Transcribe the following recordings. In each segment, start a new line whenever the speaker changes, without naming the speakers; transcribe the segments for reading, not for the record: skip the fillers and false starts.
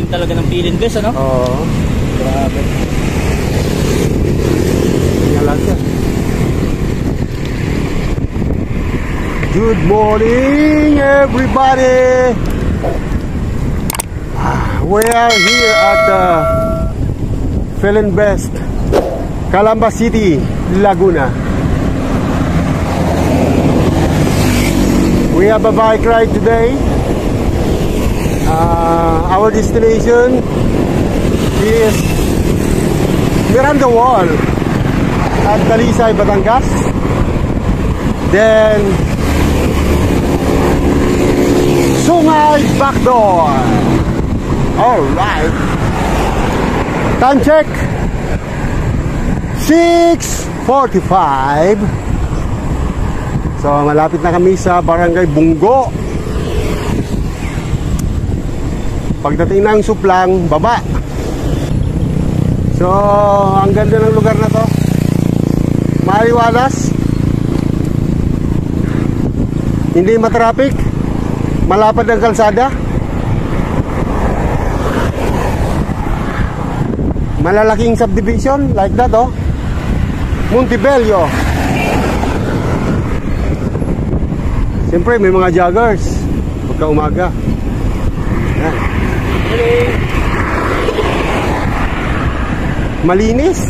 Talaga ng feeling best, ano?
Oo. Grabe. Yan siya. Good morning, everybody. We are here at Feeling Best, Calamba City, Laguna. We have a bike ride today. Our destination is Miranda Wall at Talisay, Batangas. Then Sungay Backdoor. Alright. Time check 6:45. So malapit na kami sa Barangay Bungo. Pagdating ng Suplang, baba. So, ang ganda ng lugar na to. Maliwalas. Hindi matraffic. Malapad ang kalsada. Malalaking subdivision like that, oh. Montebello. Siyempre, may mga joggers pagka umaga. Yan. Malinis.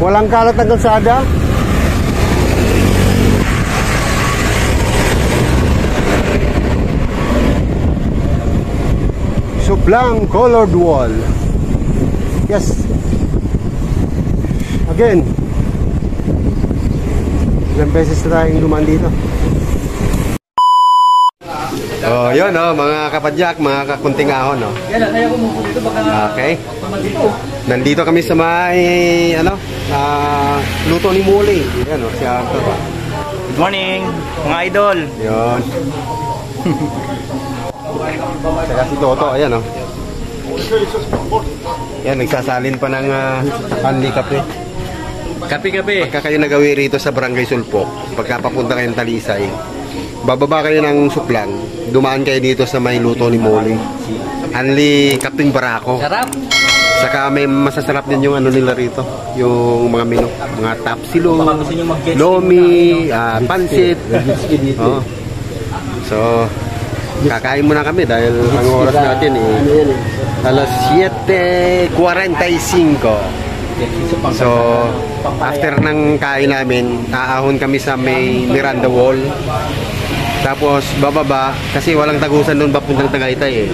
Walang kalat ang kalsada. Suplang colored wall. Yes. Again, ilang beses na tayong dumaan dito. Oh, yun, oh, mga kapadyak, mga kakunting ahon, oh. Okay. Nandito kami sa may, ano, luto ni Muli. Yan, oh, si Arthur.
Good morning, mga idol.
Yun. Saka si Toto, ayan, oh. Yan, nagsasalin pa ng Hanli Kape.
Kape-kape.
Pagka kayo nagawi rito sa Barangay Sulpok, pagka papunta kayong Talisay, bababa kayo ng Suplang, dumaan kayo dito sa may luto ni Moli. Hanli Kaping Barako.
Sarap.
Saka may masasarap din yung ano nila rito, yung mga menu, mga tapsilog, lomi, pansit. Oh. So, kakain muna kami dahil ang oras natin alas 7:45. So, after ng kain namin, aahon kami sa may Miranda Wall. Tapos bababa kasi walang tagusan doon papuntang Tagaytay, eh.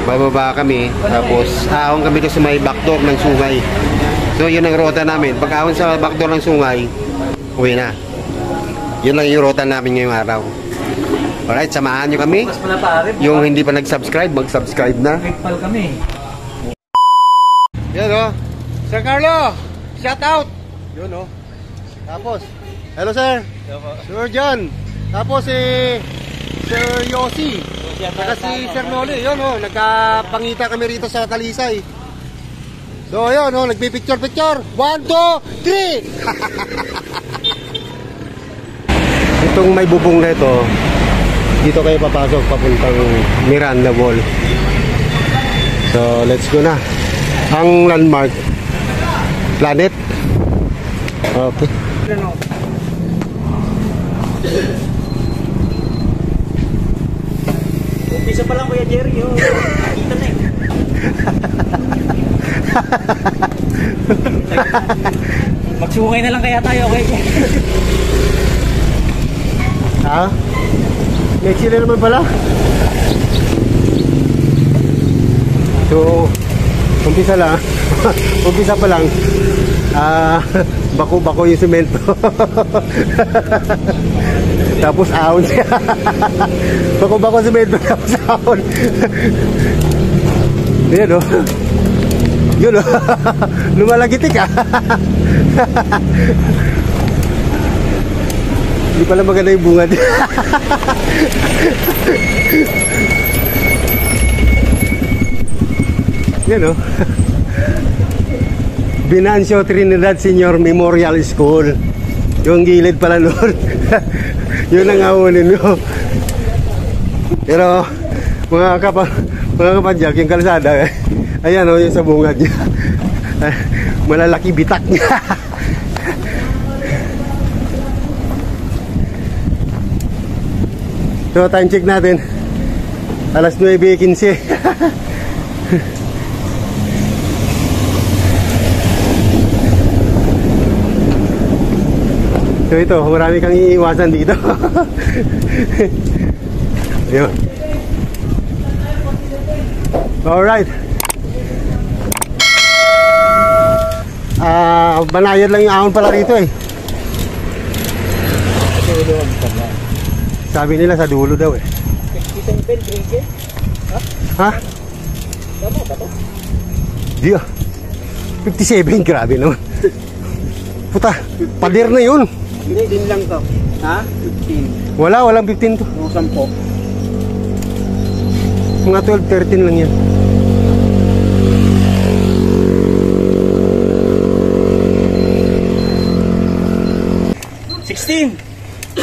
Bababa kami, tapos aahon kami doon sa may backdoor ng Sungay. So yun ang rota namin. Pag ahon sa backdoor ng Sungay, uwi na. Yun lang yung rota namin ngayong araw. Alright, samahan nyo kami. Yung hindi pa nag-subscribe, mag-subscribe na. Yan, o, Sir Carlo, shout out. Yun, o. Tapos, hello sir. Sir John. Tapos Sir Yossi. Saka si Sir Noli. Yun, o, nagkapangita kami rito sa Talisay. So yun, o, nagpipicture-picture. 1, 2, 3. Itong may bubong na ito, dito kayo papasok papuntang Miranda Wall. So let's go na. Ang landmark, Planet. Okay.
Umpisa pa lang Kuya Jerry, oh. Kita na eh. Magsungay na lang kaya tayo, okay?
Ha? May sila naman pala. So, umpisa lang. Umpisa pa lang. Bako-bako yung semento. Tapos ahon siya. Bako-bako sa medyo tapos ahon. Ayan o. Yun o. Lumalagitik ah. Hindi pala maganda yung bunga niya. Yan o. Binancio Trinidad Senior Memorial School. Yung gilid pala noon. Yun ang ahunin nyo. Pero mga kapadyak, yung kalsada, ayan o, yung sa bungad niya. Malalaki bitak niya. So time check natin, alas 9:15. So ito, marami kang iiwasan dito. Ayun. Alright. Banayad lang yung ahon pala rito eh. Sabi nila sa dulo daw eh. Ha? Tama ba to? Di ah. 57, grabe naman. Puta, pader na yun.
Hindi, din lang to. Ha? 15.
Walang 15 to.
O 10.
Mga 12, 13 lang yan.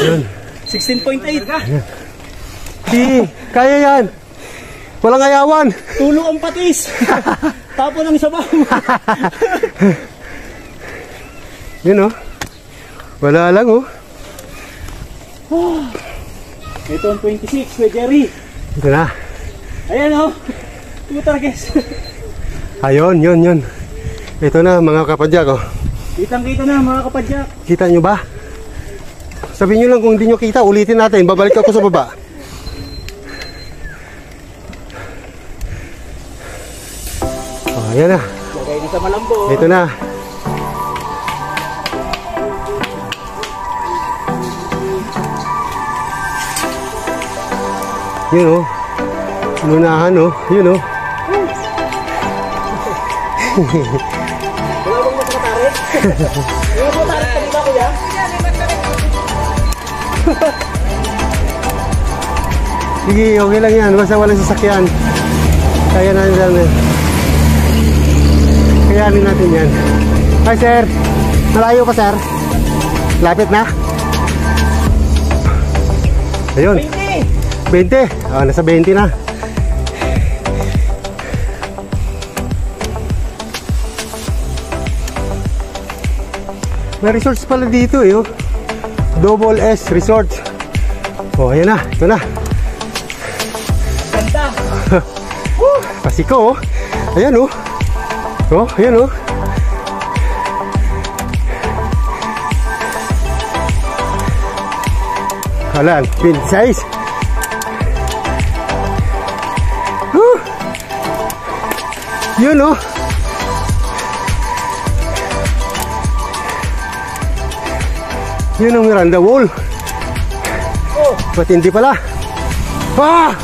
Yun. 16.8 ka.
Di, kaya yan. Walang ayawan.
Tulo ang patis. Tapo ng sabaw.
Yun oh. Wala lang oh.
Ito ang 26, Kuya Jerry.
Ito na.
Ayan oh. Tutar guys.
Ayun, yun. Ito na mga kapadyak oh.
Kitang-kita na mga kapadyak.
Kita nyo ba? Sabihin nyo lang kung hindi nyo kita, ulitin natin. Babalik ako sa baba. Oh, ayan na.
Lagay na sa malambo.
Ito na. Yun oh. Lunahan oh. Yun oh.
Wala bang mas matarik? Wala bang matarik ka diba kuya?
Sige, okay lang yan. Basta walang sasakyan. Kaya natin. Kayanin natin yan. Hi sir. Malayo pa sir. Lapit na. Ayun. 20. Oh, nasa 20 na. May resorts pala dito eh. Oh. Double S Resort. Oh, ayan na. Ito na.
Ganda.
Pasiko oh. Ayan oh. Oh, ayan oh. Alan, 26. Yun oh. Yun ang Miranda Wall.
Oh.
Ba't hindi pala? Ah!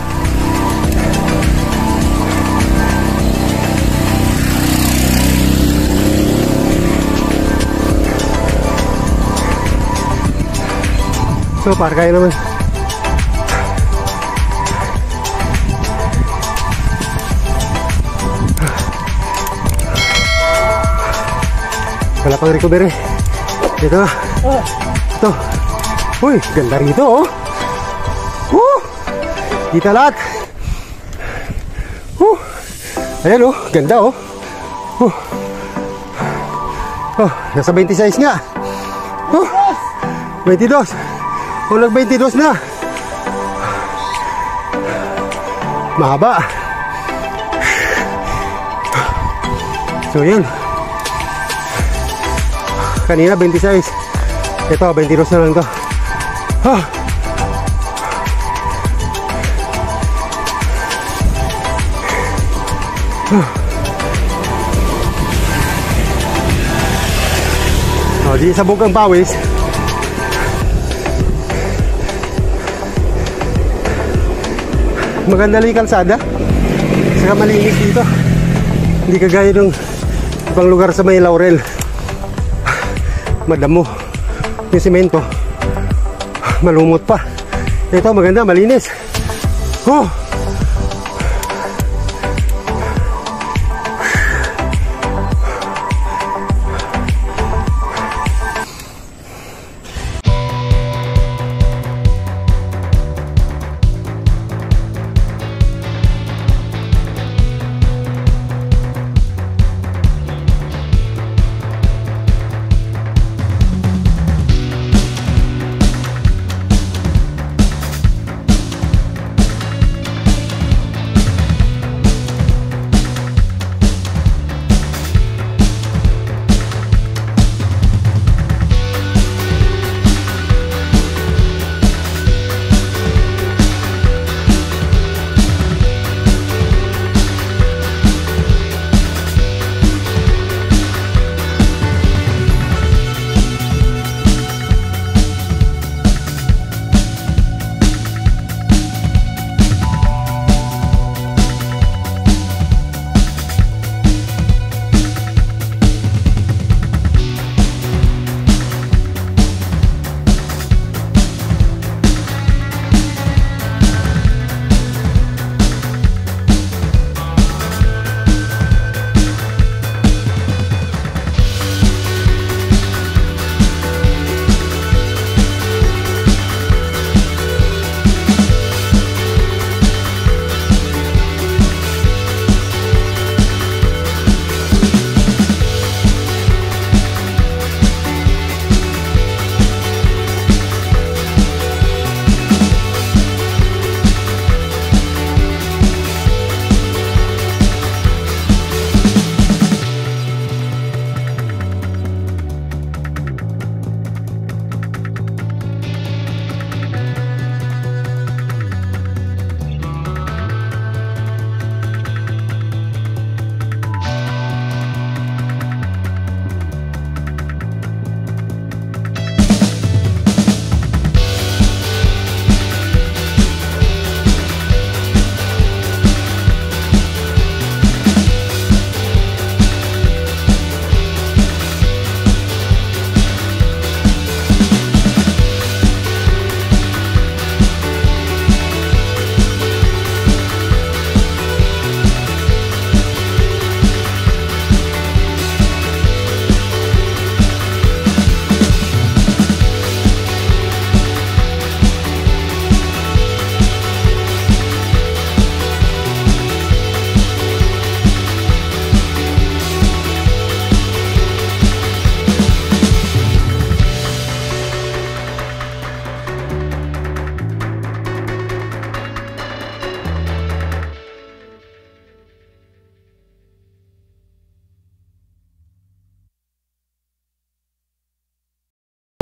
So, parkay naman. Wala pang recovery. Ito. Ito. Uy, ganda rito oh. Kita lahat. Ayan oh, ganda oh. Oh, nasa 26 nga. 22. Oh, nag-22 na. Mahaba. So, yan. Kanina 26. Ito 22 na lang to. Oh, di sabog ang pawis. maganda lang yung kalsada. Saka malinis dito. Hindi kagaya ng ibang lugar sa may Laurel. Madamo yung semento. Malumot pa. Ito maganda, malinis. Oh!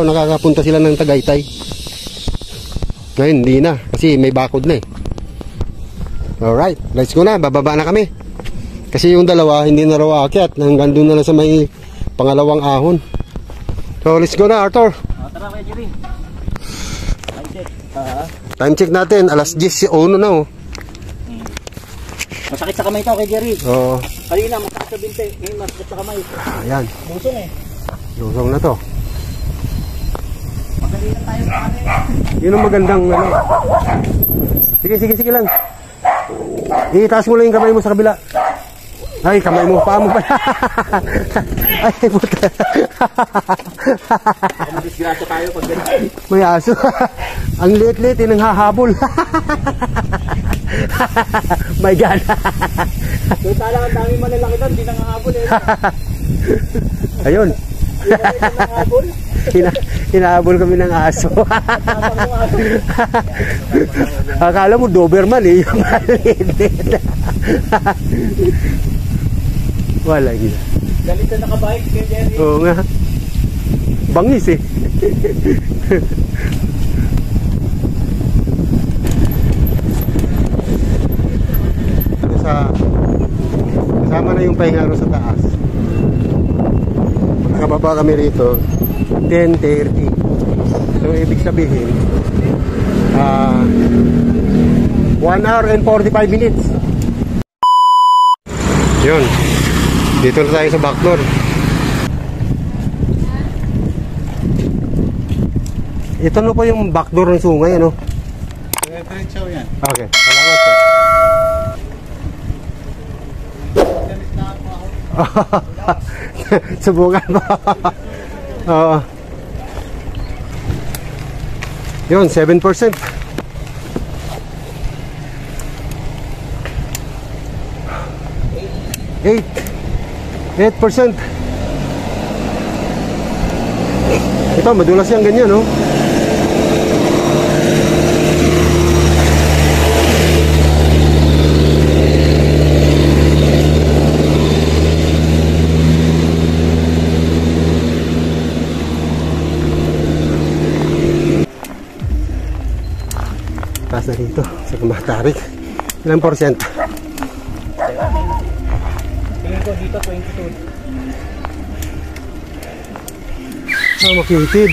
Nakakapunta sila ng Tagaytay. Ngayon hindi na kasi may bakod na eh. Alright, let's go na. Bababa na kami. Kasi yung dalawa hindi na raw aakyat. Hanggang doon na lang sa may pangalawang ahon. So let's go na, Arthur.
Tara kaya Jerry. Time check.
Time check natin. Alas 10 na oh.
Masakit sa kamay ito kay Jerry.
Oo.
Kanina masakit sa binte. Ngayon masakit sa kamay.
Ayan.
Busong eh.
Lusong na to.
Madali na tayo sa akin.
Yun ang magandang ano. Sige lang. Itaas mo lang yung kamay mo sa kabila. Ay, kamay mo, paa mo pa. Ay, puta.
Disgrasya tayo pag ganyan.
May aso. Ang liit-liit, yun ang hahabol. My God.
Kaya tala ang dami malalaki doon, di nangahabol eh.
Ayun.
Nangahabol.
Hinahabol kami ng aso. Akala mo Doberman eh. Yung maliit. Wala gila.
Galit na nakabike kay Jerry.
Oo nga. Bangis eh. Kasama na yung pahinga ro sa taas. Nakababa kami rito 10:30. So ibig sabihin 1 1 hour and 45 minutes. Yun. Dito na tayo sa backdoor. Ito na po yung backdoor ng sungay, ano?
Diretso yan.
Okay, salamat po. Subukan ba? Oo. Yun, 7%. 8%. Ito, madulas yung ganyan, no? Taas na dito sa Kumatarik. Ilang porsyento?
Tingin ko dito 22.
Makitid.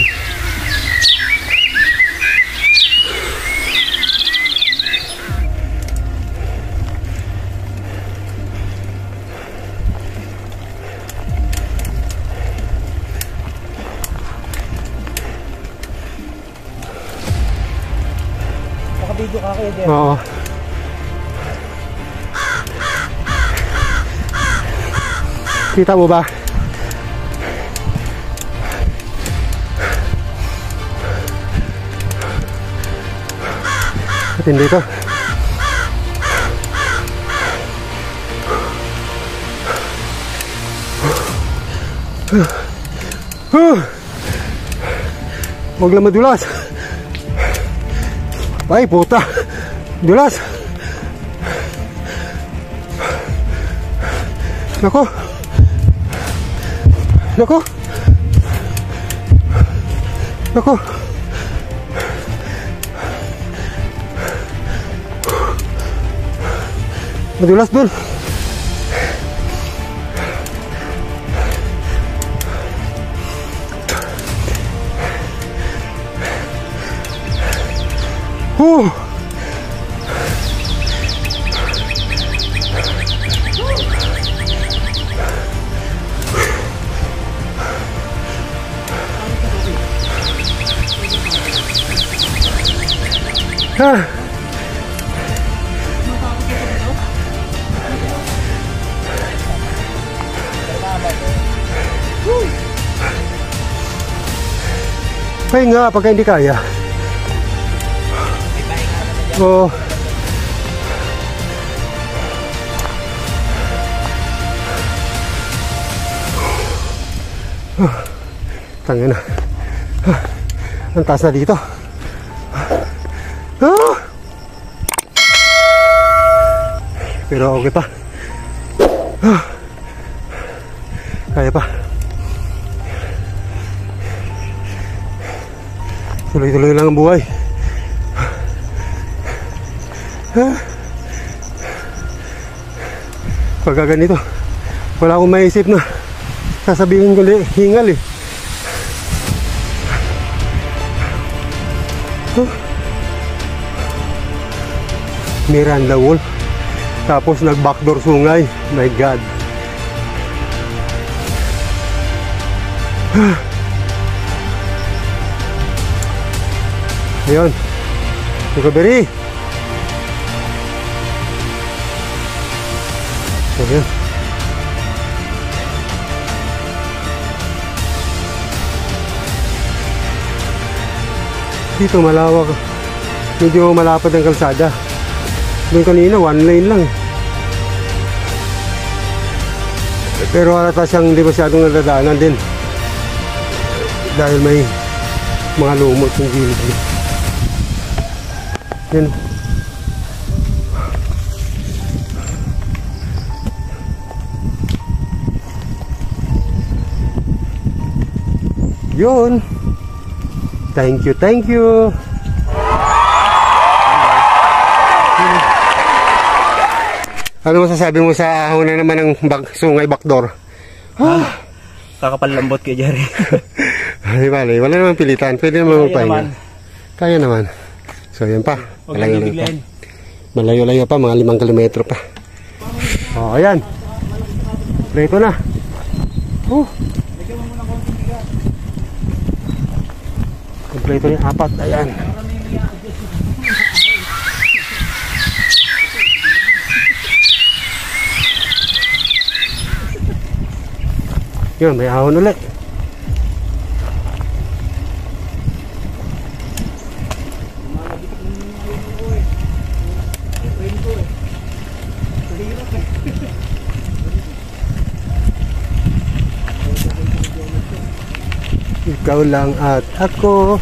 Nakabidyo ka kayo dyan.
Oo. Kita mo ba? Matindi ito. Huwag lang madulas. Ay, puta. Dulas. Nako. Nako. Nako. Madulas dun. Kaya nga, pagka hindi kaya. Oo. Tangina. Ang taas na dito. Pero okay pa. Kaya pa. Tuloy-tuloy lang ang buhay. Pagka ganito, wala akong maisip na sasabihin ko hingal eh. Miranda Wall. Tapos nag-backdoor sungay. My God. Ayun. Recovery. Ayun. Dito malawak. Medyo malapad ang kalsada. Doon kanina, 1 lane lang. Pero halata siyang hindi masyadong nadadaanan din. Dahil may mga lumot yung gilid. Yan. Yun. Thank you, thank you. Ano masasabi mo sa ahon na naman ng sungay backdoor?
Kakapalambot kay Jerry.
Ay, bale, wala naman pilitan. Pwede naman magpahinga. Kaya naman. So, yan pa.
Huwag lang ibiglayin.
Malayo-layo pa, mga 5 kilometro pa. Oh, ayan. Preto na. Kompleto yung 4. Ayan. Yun, may ahon ulit. Ikaw lang at ako.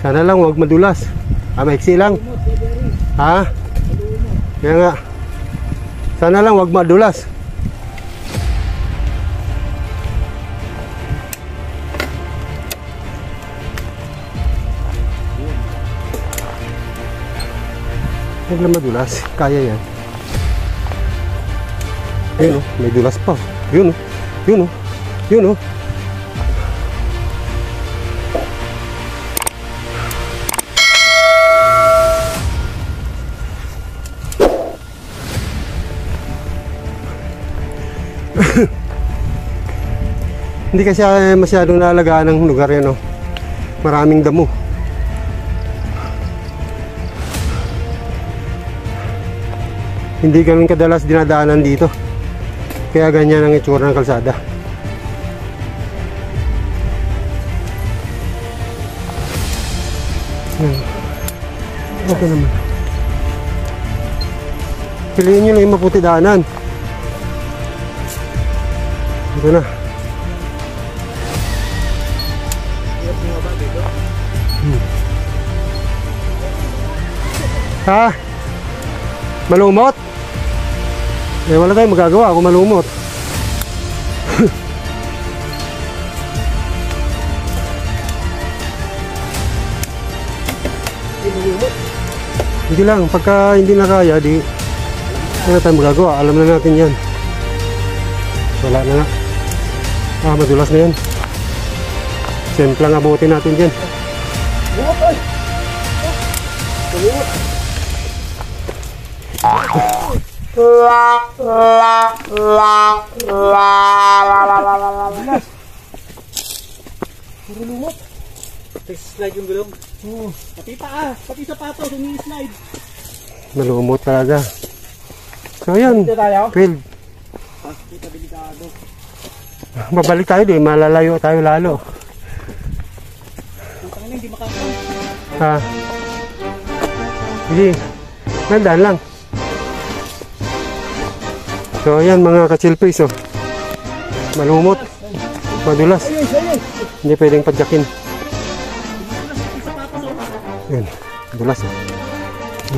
Sana lang wag madulas. Maiksi lang. Ha? Kaya nga. Sana lang wag madulas. Huwag lang madulas. Kaya yan. Ayun o, may dulas pa. Yun o. Yun o. Yun o. Hindi kasi masyadong nalagaan ng lugar yan, no? Maraming damo. Hindi kami kadalas dinadaanan dito. Kaya ganyan ang itsura ng kalsada. Okay naman. Piliin nyo lang yung maputi daanan. Ito na. Ha? Malumot? Eh wala tayong magagawa kung malumot. Hindi lang, pagka hindi na kaya, di wala tayong magagawa. Alam na natin yan. Wala na nga. Madulas na yan. Semplang abutin natin dyan.
Lumot. Slide yung gulong. Pati paa, pati sapatos, slide.
Malumot talaga. So yan, field. Babalik tayo din, malalayo tayo lalo.
Hindi makakaroon.
Ha? Hindi. Nandaan lang. So ayan mga ka-chillface, oh. Malumot. Madulas. Hindi pwedeng padyakin. Ayan. Dulas, oh.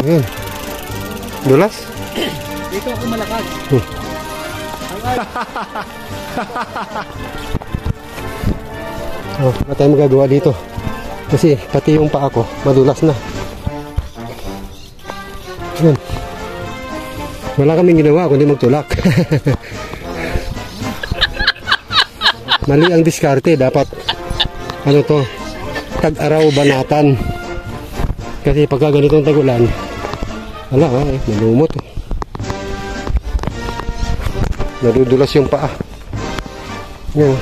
Ayan. Dulas?
Dito ako malakas.
Oh, wala tayong magagawa dito. Kasi pati yung paa ko madulas na. Ayan. Wala kaming ginawa kundi magtulak. Mali ang diskarte. Dapat ano to, tag-araw banatan. Kasi pagka ganitong tagulan, wala malumot. Nadudulas yung paa. Yan.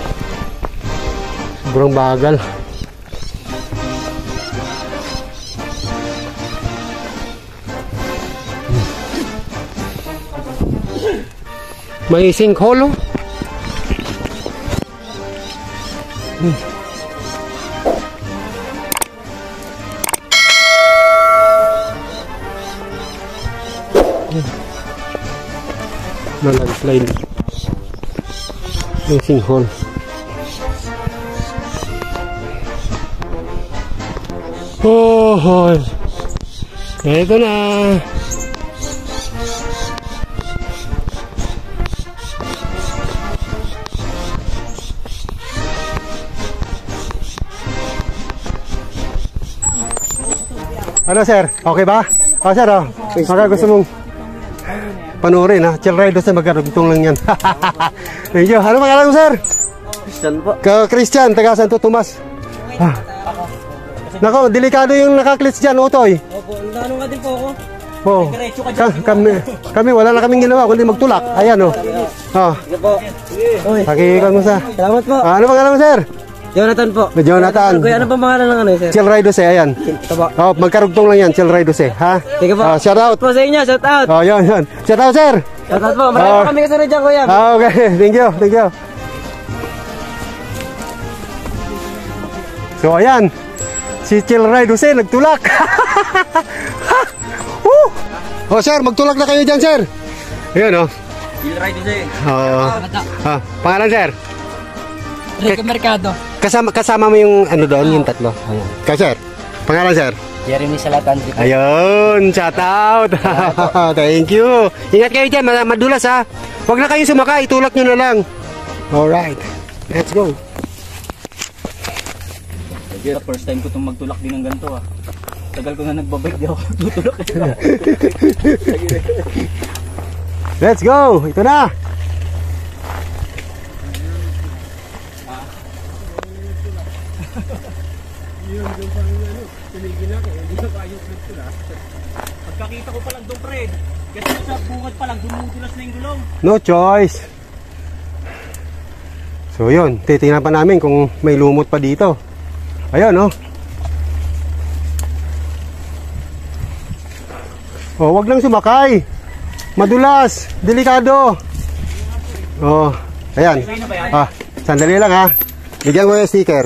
Sobrang bagal. May sinkhole. Landslide. May sinkhole. Oh, ito na. Ano sir? Okay ba? Oh sir, oh. Baka gusto mong panoorin ha. Chill ride sa magkarugtong lang yan. Thank you. Ano pangalan mo sir?
Christian po.
Christian, taga Santo Tomas.
Kasi
Nako, delikado yung nakaklits dyan, Utoy.
Opo, ano nga din po ako.
Oh.
Diretso ka dyan.
Kami wala na kaming ginawa kundi magtulak. Ayan oh. Oh.
Sige po. Uy.
Pakikan mo sa.
Salamat po.
Ano pangalan mo, sir?
Jonathan po.
Jonathan.
Kuya, ano pang pangalan ng ano, sir?
Chill Ride 12, ayan.
Ito po.
Oh, magkarugtong lang yan, Chill Ride 12, ha?
Sige po.
Shout out.
Po sa inyo, shout out.
Oh, yun. Shout out, sir.
Shout out po. Marami po kami kasunod dyan, kuya.
Okay, thank you. So, ayan. Si Chill Ride 12, nagtulak. Oh, sir, magtulak na kayo dyan, sir. Ayan, oh.
Chill Ride 12.
Pangalan, sir?
Rico Mercado.
Kasama mo yung ano doon, yung tatlo. Ayan. Sir, pangalan, sir?
Jeremy Salatan.
Ayun, shout out. Thank you. Ingat kayo dyan, madulas ha. Huwag na kayong sumakay, itulak nyo na lang. Alright, let's go.
First time ko itong magtulak din ng ganito ah. Tagal ko na nagbabike, di ako tutulak.
Let's go, ito na.
Pagkakita ko pa lang doon, Fred. Kasi sa bungad pa lang, dumutulas na yung gulong.
No choice. So yun, titingnan pa namin kung may lumot pa dito. Ayan, oh. Oh, wag lang sumakay. Madulas, delikado. Oh, ayan. Sandali lang ha. Bigyan mo yung sticker.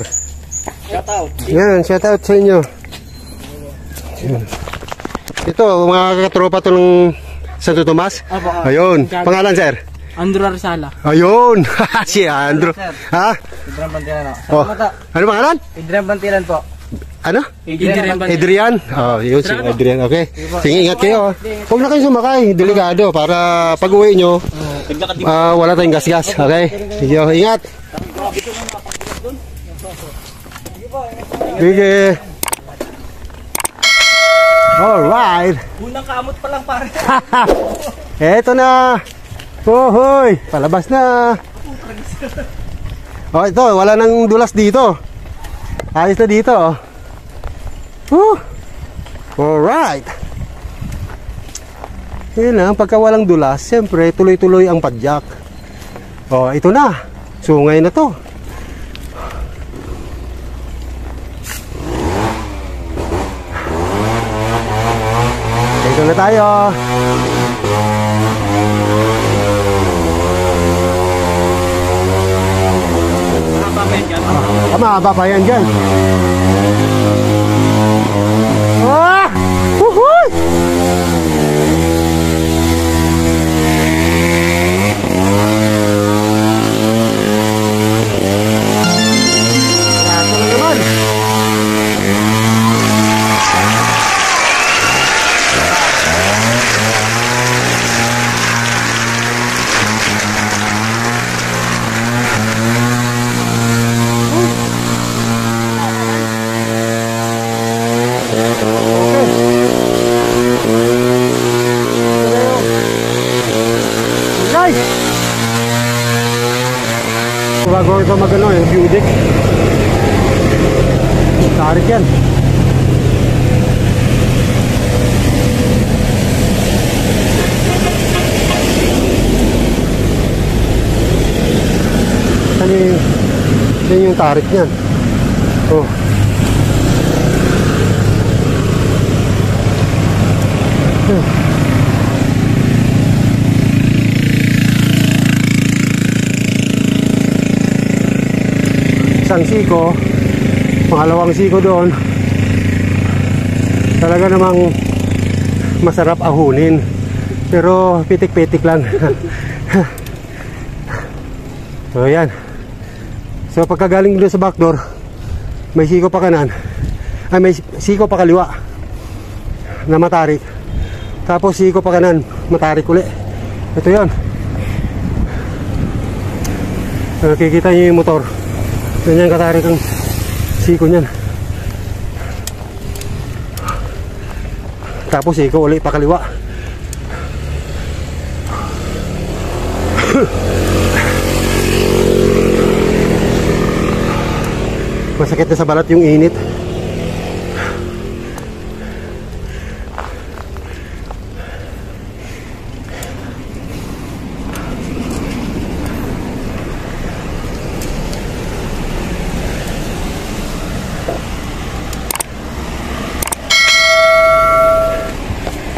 Shout out.
Yan, shout out sa inyo. Ito, mga katropa to ng Santo Tomas. Ayun, pangalan, sir?
Andrew Arsala.
Ayun, si Andrew. Ha?
Adrian Bantilan.
Oh. Ano pangalan?
Adrian Bantilan po.
Ano? Adrian. Oh, yun si Adrian. Okay. Sige, ingat kayo. Huwag na kayo sumakay. Delikado para pag uwi nyo, wala tayong gas-gas. Okay? Sige, ingat. Sige. Alright.
Unang kamot pa lang pare.
Eto na. Hoy, palabas na. Oh, ito, wala nang dulas dito. Ayos na dito. Alright. Yun lang, pagka walang dulas, siyempre tuloy-tuloy ang padjak. Oh, ito na. Sungay na to. Dito na tayo. Mahaba pa yan dyan. Ah! Woohoo! Lato na naman. Bago ito magano yung view deck. Tarik yan. Yan yung tarik niyan. Oh. Isang siko, pangalawang siko doon. Talaga namang masarap ahunin, pero pitik-pitik lang. So yan. So pagkagaling doon sa backdoor, may siko pa kanan, ay may siko pa kaliwa na matarik, tapos siko pa kanan, matarik uli. Ito yun. Nakikita nyo yung motor. Ganyan katarik ang siko niyan. Tapos siko ulit pakaliwa. Masakit na sa balat yung init.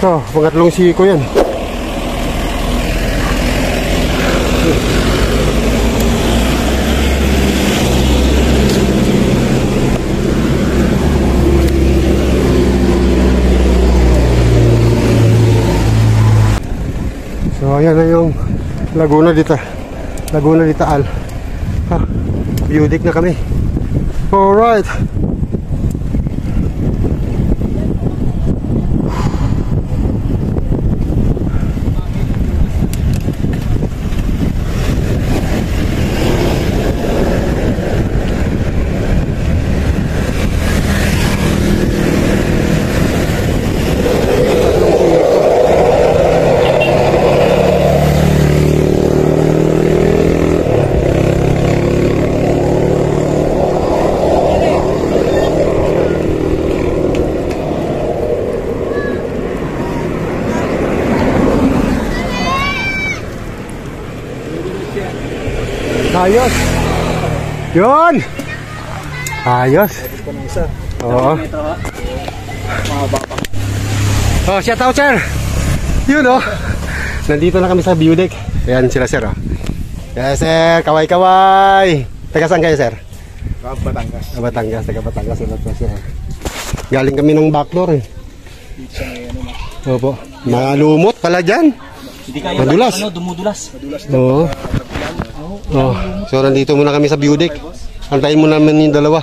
Ito, pangatlong siko yan. So ayan na yung Laguna dito. Laguna dito Al. Ha, Budik na kami. Alright. Ayos. Yun. Ayos. Oo. Oh, shout out sir. Yun oh. Nandito na kami sa Budik. Ayan sila sir oh. Yes sir, kaway-kaway. Taga saan kayo sir?
Batangas.
Batangas, taga Batangas sila to sir. Galing kami ng Baclor eh. Opo. Malumot pala dyan.
Hindi kayo
madulas.
Ano, dumudulas.
Oo. Oh, so nandito muna kami sa Budik. Antayin mo namin yung dalawa.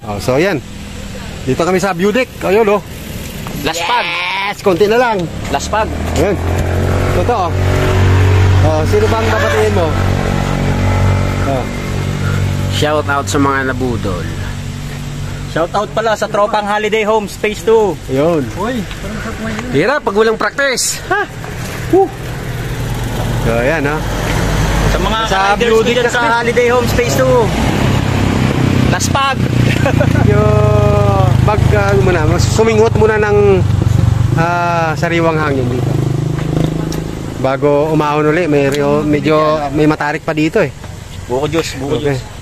Oh, so yan. Dito kami sa Budik. Ayun oh.
Laspag.
Yes, konti na lang.
Laspag.
Ayun. Totoo. Oh, sino bang babatiin mo? Oh.
Shout out sa mga nabudol. Shout out pala sa tropang Holiday Homes Phase 2.
Ayun.
Hirap pag walang practice. Ha?
So ayan ha.
Sa mga
Sa
riders ko
Budik
dyan
na
sa
kami.
Holiday Homes Phase 2. Laspag.
Ano muna, sumingot muna ng sariwang hangin dito. Bago umahon uli, medyo may matarik pa dito eh.
Buko Diyos, buko
Okay.
Diyos.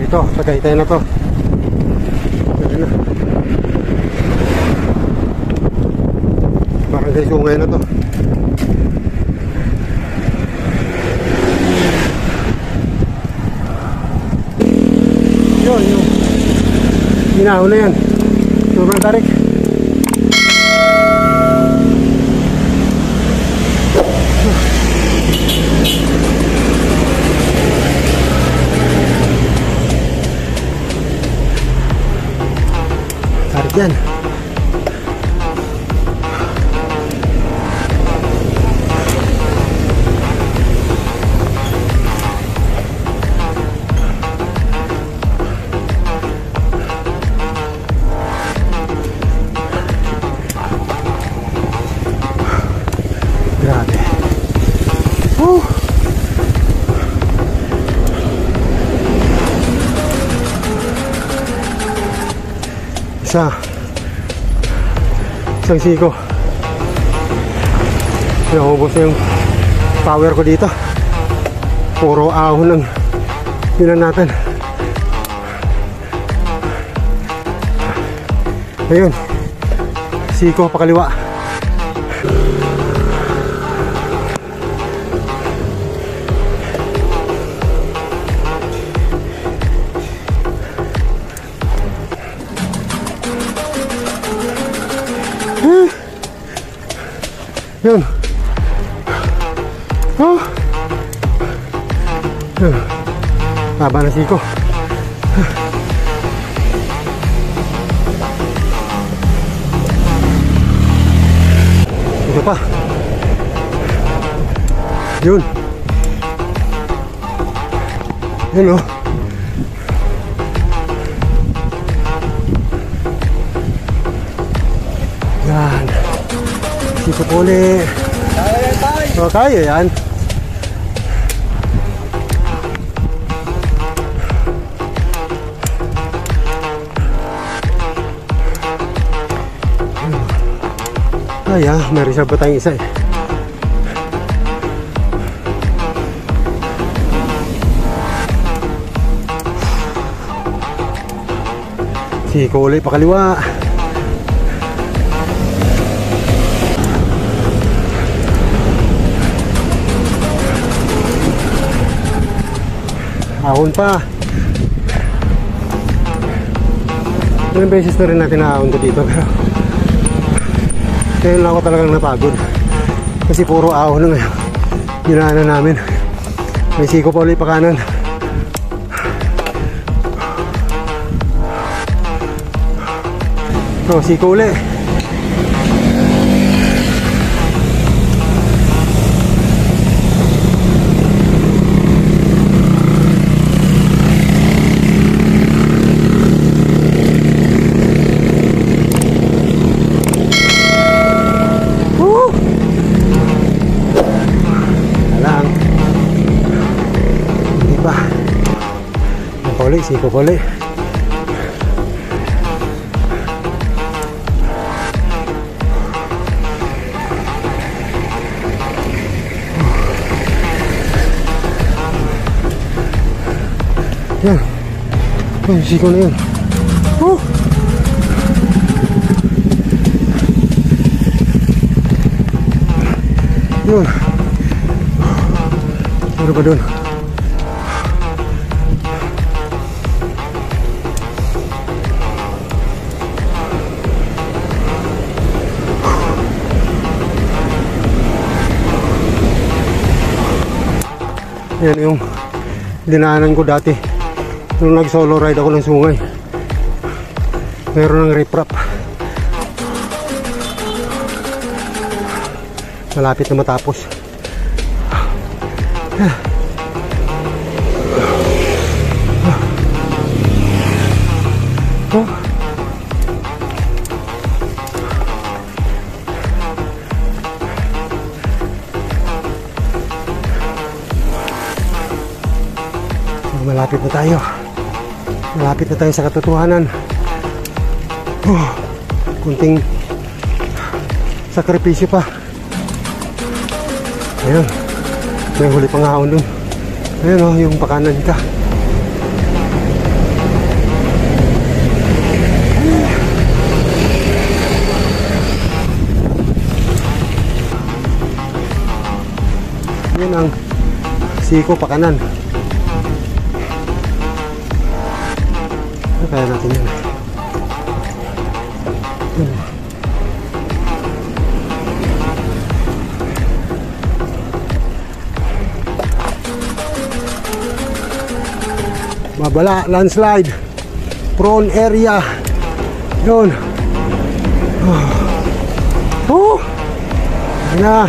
Ito, Tagaytay na to. Ayan na. Barangay Sungay na to. Yun, yun. Ginahon na yan. Sobrang tarik. Tarik yan. Grabe. Isang siko. Naubos na yung power ko dito. Puro ahon lang yun natin. Ayun, siko pakaliwa. Yun. Oh. Yun. Haba na siko. Ito pa. Yun. Yun oh. Yan. Siko puli. Oh, kaya yan. Ay may reserve pa tayong isa eh. Siko ulit pakaliwa. Ahon pa. Ilang beses na rin natin naahon to dito, pero ngayon lang ako talagang napagod kasi puro ahon na ngayon dinaanan namin. May siko pa ulit pa kanan. So siko ulit. Siko poli. Yan. Yung siko na yun. Yun. Ano ba dun? Yan yung dinaanan ko dati nung nag solo ride ako ng sungay. Meron ng riprap. Malapit na matapos. Malapit na tayo. Malapit na tayo sa katotohanan. Kunting sakripisyo pa. Ayan. May huli pang ahon dun. Ayan yung pakanan ka. Ayan ang siko pakanan. Kaya natin yan. Mabala, landslide, prone area. Yun. Ayan na.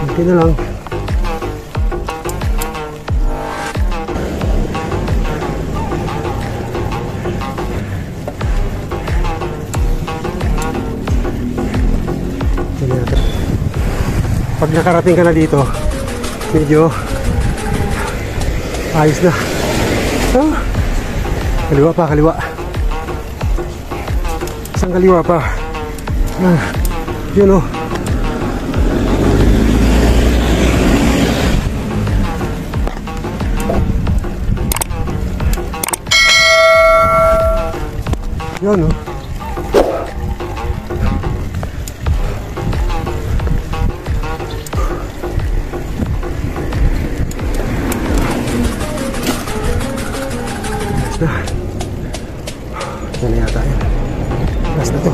Okay na lang. Pag nakarating ka na dito, medyo ayos na. Kaliwa pa, kaliwa. Isang kaliwa pa. Yun Yun Yan na yata yun. Last na to.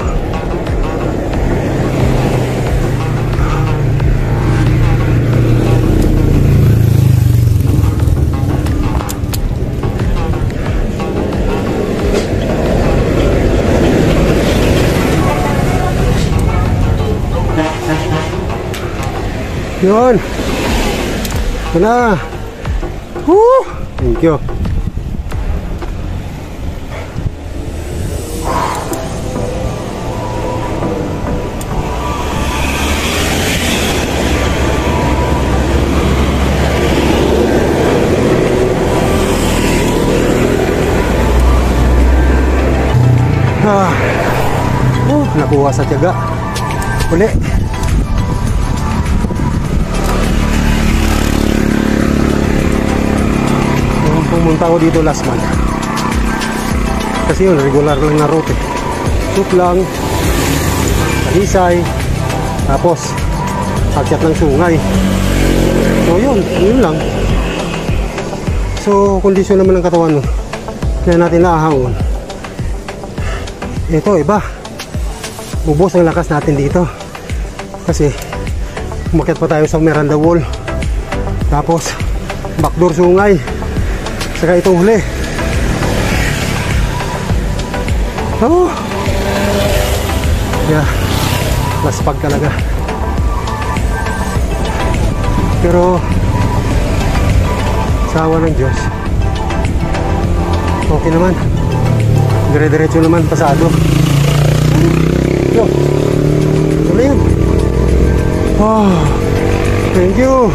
Yun. Ito na. Thank you. Nakuha sa tiyaga. Uli. Pumunta ako dito last month. Kasi yun, regular lang na route. Suplang, Talisay, tapos akyat ng Sungay. So yun lang. So kondisyon naman ng katawan mo, kaya natin naahangon. Ito iba, ubos ang lakas natin dito kasi umakyat pa tayo sa Miranda Wall, tapos backdoor Sungay, saka itong huli. Yeah, laspag talaga. Pero sa awa ng Diyos, okay naman. Dire-diretso naman, pasado. Yo, ano yun? Thank you.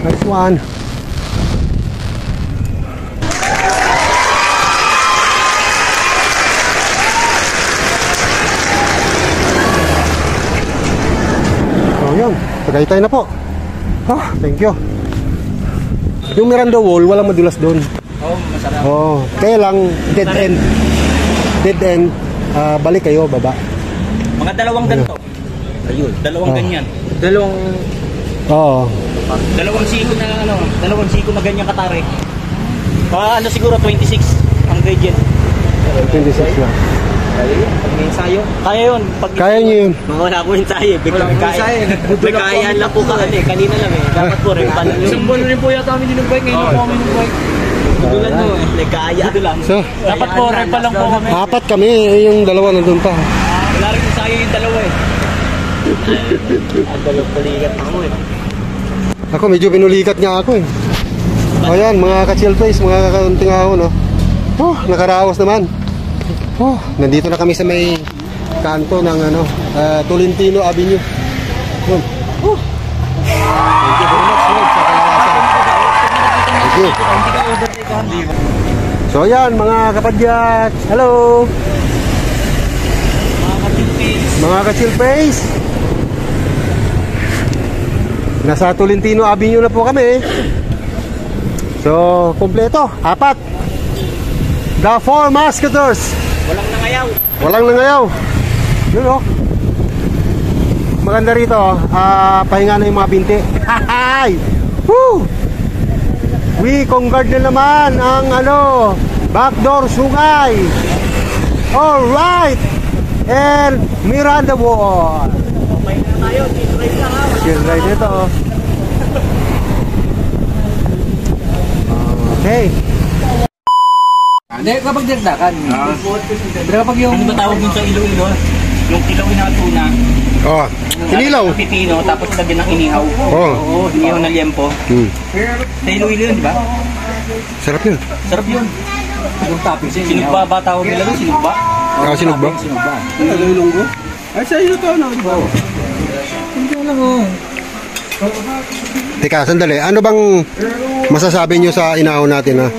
Nice one. So yun, Tagaytay na po. Thank you. Yung Miranda Wall, walang madulas doon.
Masarap.
Kaya lang dead end. Dead end. Balik kayo baba.
Mga dalawang ganito. Ayun, dalawang ganyan. Dalawang siko na ganyan katare. Ano siguro 26 ang gradient.
26 lang.
Pag may ensayo. Kaya yun.
Kaya nyo yun.
Wala po ensayo. Bigkayan lang po kasi. Kanina lang eh. Dapat po rin pala.
Isang buwan rin po yata kami din ng bike. Ngayon po kami ng bike.
Dudulan mo eh. Nagkaya. Dudulan.
So,
Dapat po rin pa lang po kami.
4 kami. Yung dalawa nandun pa.
Wala rin ensayo yung dalawa eh. Ang dalawang paligat ako eh.
Ako medyo pinulikat nga ako eh. Ayan, mga ka-chill face, mga kaunting ahon, no? Nakaraos naman. Nandito na kami sa may kanto ng Tolentino Avenue. Thank you very much, Lord, sa kalawasan. Thank you. So ayan, mga kapadyak. Hello. Mga ka-chill face. Nasa Tolentino Avenue na po kami. So, kompleto, 4. The 4 Musketeers.
Walang nangayaw.
Walang nangayaw. Yun maganda rito, pahinga na yung mga binti. Woo! We conquered na naman ang backdoor Sungay. Alright. And Miranda Wall.
Okay na tayo. Chill ride lang ha.
Chill ride ito. Okay.
Hindi, kapag dagdagan. Pero kapag yung...
Ano ba tawag dun sa Iloilo? Yung kilawin na tuna.
Inilaw.
Pipino, tapos lagyan ng inihaw. Oo, inihaw na liempo. Sa Iloilo yun, di ba?
Sarap yun.
Sarap yun.
Yung toppings yun.
Sinugba ba tawag nila doon? Sinugba?
Sinugba.
Ilunggo? Ay, sa iyo to, no? Hindi ko alam
Teka, sandali. Ano bang masasabi nyo sa inahon natin, ha?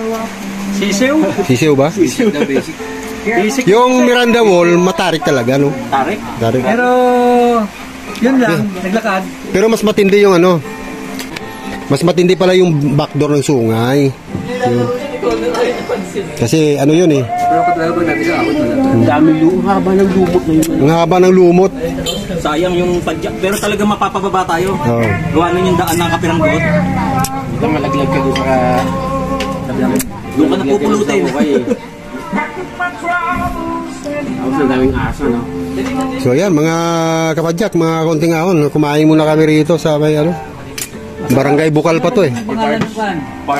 Sisiw?
Sisiw ba?
Sisiw na basic.
Yung Miranda Wall, matarik talaga, no?
Tarik?
Tarik.
Pero, yun lang, naglakad.
Pero mas matindi yung mas matindi pala yung backdoor ng Sungay. Yun. Kasi yun eh.
Pero katalaga natin sa akot na lang. Ang daming haba ng lumot na yun.
Ang haba ng lumot.
Sayang yung padyak. Pero talaga mapapababa tayo.
Oo.
Gawa nun yung daan ng kapirang buot.
Ito malaglag ka doon sa...
Doon ka napupulutin.
Ako sa daming aso, no?
So yan, mga kapadyak, mga konting ahon. Kumain muna kami rito sa may Barangay Bukal pa to eh.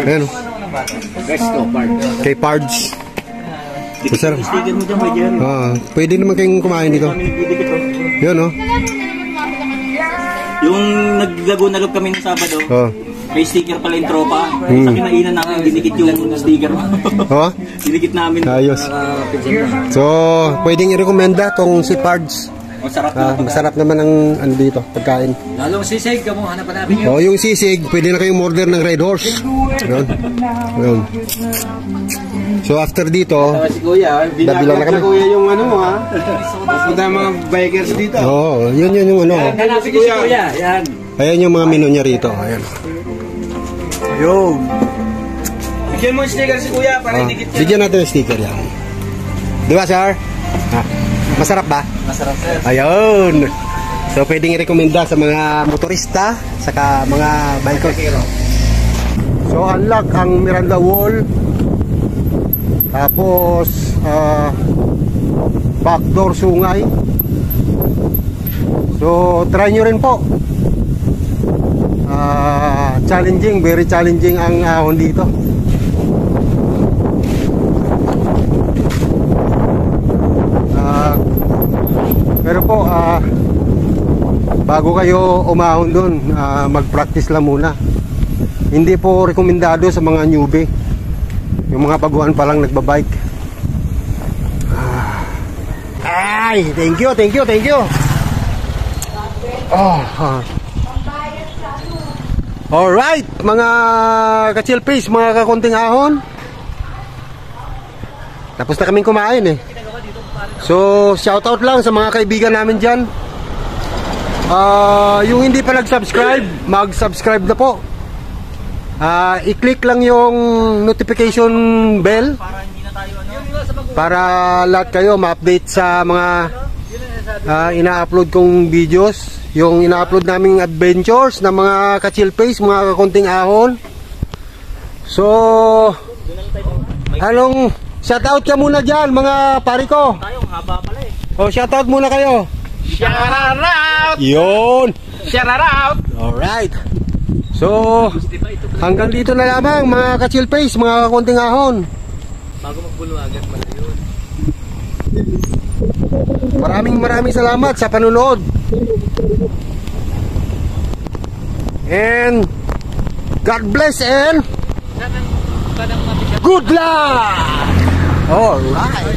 Ayan o.
Resto, park.
Kay Pards. Masarap.
Sticker mo dyan, may dyan.
Pwede naman kayong kumain dito. Yun o.
Yung naglago-nalog kami ng Sabado, May sticker pala yung tropa. Sa kinainan namin, dinikit yung sticker.
Oh,
Dinikit namin.
ayos. So, pwedeng i-recommenda tong si Pards.
Masarap na.
Masarap naman ang ano dito, pagkain.
Lalong sisig, kamo hanapan namin yun.
Oh, yung sisig, pwede na kayong order ng Red Horse. Yun. Yun. So after dito,
Si Kuya,
dabilan na kami.
Kuya yung ano mo ha. Punta mga bikers dito.
Oo, yun yung ano.
Hanapin niyo si Kuya. Yan.
Ayan yung mga menu niya rito. Ayan. Ayun.
Bigyan mo yung sticker si Kuya para dikit yan.
Bigyan natin yung sticker yan. Di ba, sir? Ha? Masarap ba?
Masarap sir.
Ayun. So, pwedeng i-recommenda sa mga motorista, saka mga biker. So, unlock ang Miranda Wall. Tapos, backdoor sungay. So, try nyo rin po. Challenging, very challenging ang ahon dito. Pero po, bago kayo umahon doon, mag-practice lang muna. Hindi po rekomendado sa mga newbie, yung mga baguhan pa lang nagbabike. Ay, thank you. Alright, mga ka-chill face, mga kakunting ahon. Tapos na kaming kumain eh. So, shoutout lang sa mga kaibigan namin dyan. Yung hindi pa nag-subscribe, mag-subscribe na po. I-click lang yung notification bell para lahat kayo ma-update sa mga ina-upload kong videos. Yung ina-upload naming adventures ng mga ka-chill face, mga kakunting ahon. So, anong shoutout ka muna dyan, mga pari ko?
Tayong haba pala eh.
O, shoutout muna kayo.
Shoutout!
Yun.
Shoutout!
Alright. So, hanggang dito na lamang, mga ka-chill face, mga kakunting ahon.
Bago magbulwagan pala yun.
Maraming salamat sa panunood. And God bless and good luck. All right.